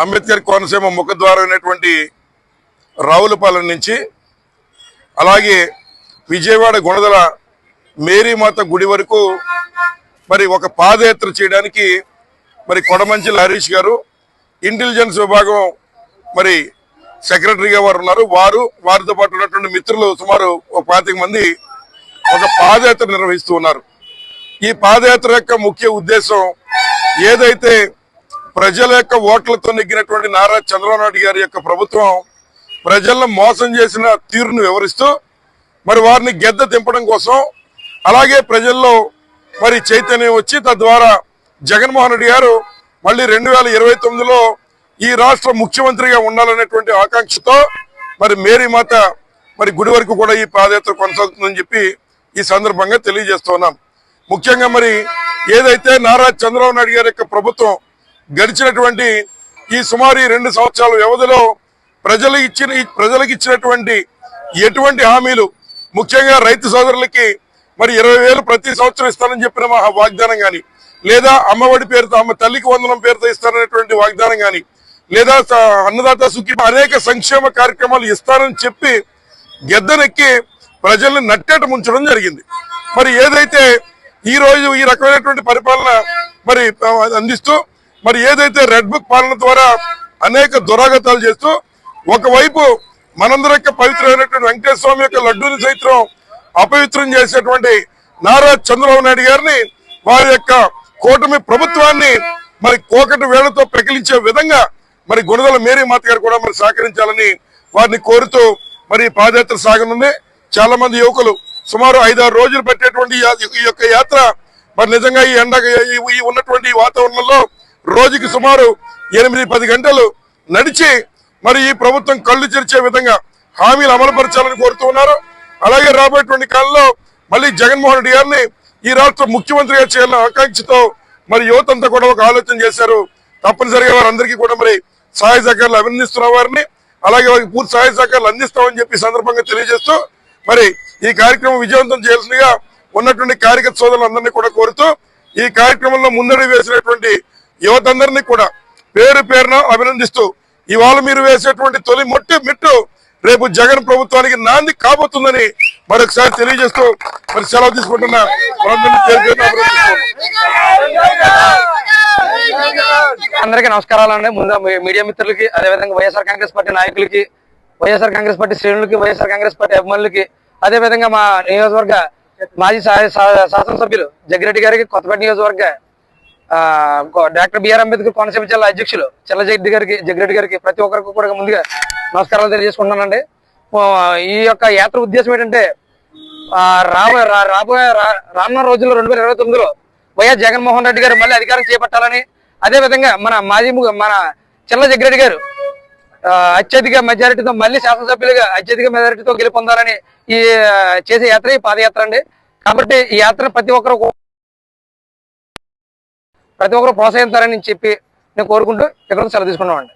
అంబేద్కర్ కోనసీమ ముఖద్వారం అయినటువంటి రావులపాలెం నుంచి అలాగే విజయవాడ గుణదల మేరీమాత గుడి వరకు మరి ఒక పాదయాత్ర చేయడానికి మరి కొడమంచిల హరీష్ గారు ఇంటెలిజెన్స్ విభాగం మరి సెక్రటరీగా వారు ఉన్నారు. వారితో పాటు ఉన్నటువంటి మిత్రులు సుమారు 25 మంది ఒక పాదయాత్ర నిర్వహిస్తూ ఉన్నారు. ఈ పాదయాత్ర యొక్క ముఖ్య ఉద్దేశం ఏదైతే ప్రజల యొక్క ఓట్లతో నెగ్గినటువంటి నారా చంద్రబాబు నాయుడు గారి యొక్క ప్రభుత్వం ప్రజలను మోసం చేసిన తీరును వివరిస్తూ మరి వారిని గెద్ద దింపడం కోసం, అలాగే ప్రజల్లో మరి చైతన్యం వచ్చి తద్వారా జగన్మోహన్ రెడ్డి గారు మళ్ళీ 2029లో ఈ రాష్ట్ర ముఖ్యమంత్రిగా ఉండాలనేటువంటి ఆకాంక్షతో మరి మేరీమాత మరి గుడి వరకు కూడా ఈ పాదయాత్ర కొనసాగుతుందని చెప్పి ఈ సందర్భంగా తెలియజేస్తున్నాం. ముఖ్యంగా మరి ఏదైతే నారా చంద్రబాబు నాయుడు గారి యొక్క ప్రభుత్వం గడిచినటువంటి ఈ సుమారు 2 సంవత్సరాల వ్యవధిలో ప్రజలకు ఇచ్చినటువంటి ఎటువంటి హామీలు, ముఖ్యంగా రైతు సోదరులకి మరి 20,000 ప్రతి సంవత్సరం ఇస్తానని చెప్పిన వాగ్దానం గాని, లేదా అమ్మఒడి పేరుతో అమ్మ తల్లికి వందనం పేరుతో ఇస్తాననేటువంటి వాగ్దానం గాని, లేదా అన్నదాత సుఖీ అనేక సంక్షేమ కార్యక్రమాలు ఇస్తానని చెప్పి గెద్దనెక్కి ప్రజల్ని నట్టేట ముంచడం జరిగింది. మరి ఏదైతే ఈ రోజు ఈ రకమైనటువంటి పరిపాలన మరి అందిస్తూ మరి ఏదైతే రెడ్ బుక్ పాలన ద్వారా అనేక దురాగతాలు చేస్తూ ఒకవైపు మనందరి యొక్క పవిత్రమైనటువంటి వెంకటేశ్వర స్వామి యొక్క లడ్డూని సైతం అపవిత్రం చేసేటువంటి నారా చంద్రబాబు నాయుడు గారిని, వారి యొక్క కూటమి ప్రభుత్వాన్ని మరి కోకటి వేళ్లతో పెకిలించే విధంగా మరి గుణదల మేరీమాత గారు కూడా మరి సహకరించాలని వారిని కోరుతూ మరి పాదయాత్ర సాగనుంది. చాలా మంది యువకులు సుమారు 5-6 రోజులు పెట్టేటువంటి ఈ యొక్క యాత్ర మరి నిజంగా ఈ ఎండ ఈ ఉన్నటువంటి వాతావరణంలో రోజుకి సుమారు 8-10 గంటలు నడిచి మరి ఈ ప్రభుత్వం కళ్ళు తెరిచే విధంగా హామీలు అమలుపరచాలని కోరుతూ ఉన్నారు. అలాగే రాబోయేటువంటి కాలంలో మళ్ళీ జగన్మోహన్ రెడ్డి గారిని ఈ రాష్ట్ర ముఖ్యమంత్రిగా చేయాలన్న ఆకాంక్షతో మరి యువతంతా కూడా ఒక ఆలోచన చేశారు. తప్పనిసరిగా వారందరికీ కూడా మరి సహాయ సహకారాలు అభినందిస్తున్న వారిని, అలాగే వారికి పూర్తి సహాయ సహకారాలు అందిస్తామని చెప్పి సందర్భంగా తెలియజేస్తూ మరి ఈ కార్యక్రమం విజయవంతం చేయాల్సిందిగా ఉన్నటువంటి కార్యకర్త సోదరులందరినీ కూడా కోరుతూ ఈ కార్యక్రమంలో ముందడుగు వేసినటువంటి యువతందరినీ కూడా పేరు పేరున అభినందిస్తూ ఇవాళ మీరు వేసేటువంటి తొలి మెట్టు రేపు జగన్ ప్రభుత్వానికి నాంది కాబోతుందని మరొకసారి తెలియజేస్తూ మరి సెలవు తీసుకుంటున్నా. అందరికీ నమస్కారాలు అండి. ముందు మీడియా మిత్రులకి, అదేవిధంగా వైఎస్ఆర్ కాంగ్రెస్ పార్టీ నాయకులకి, వైఎస్ఆర్ కాంగ్రెస్ పార్టీ శ్రేణులకి, వైఎస్ఆర్ కాంగ్రెస్ పార్టీ అభిమానులకి, అదేవిధంగా మా నియోజకవర్గ మాజీ శాసనసభ్యులు జగ్గిరెడ్డి గారికి, కొత్తపేట నియోజకవర్గ డాక్టర్ బిఆర్ అంబేద్కర్ కోనసీమ జిల్లా అధ్యక్షులు జగ్గిరెడ్డి గారికి ప్రతి ఒక్కరికి కూడా ముందుగా నమస్కారాలు తెలియజేసుకుంటున్నానండి. ఈ యొక్క యాత్ర ఉద్దేశం ఏంటంటే రానున్న రోజుల్లో 2029లో వైఎస్ జగన్మోహన్ రెడ్డి గారు మళ్ళీ అధికారం చేపట్టాలని, అదేవిధంగా మన చిల్ల జగ్గిరెడ్డి గారు అత్యధిక మెజారిటీతో మళ్ళీ శాసనసభ్యులుగా అత్యధిక మెజారిటీతో గెలుపొందాలని ఈ చేసే యాత్ర ఈ పాదయాత్ర అండి. కాబట్టి ఈ యాత్ర ప్రతి ఒక్కరు ప్రోత్సహిస్తారని చెప్పి నేను కోరుకుంటూ ఇక్కడ సెలవు తీసుకున్నామండి.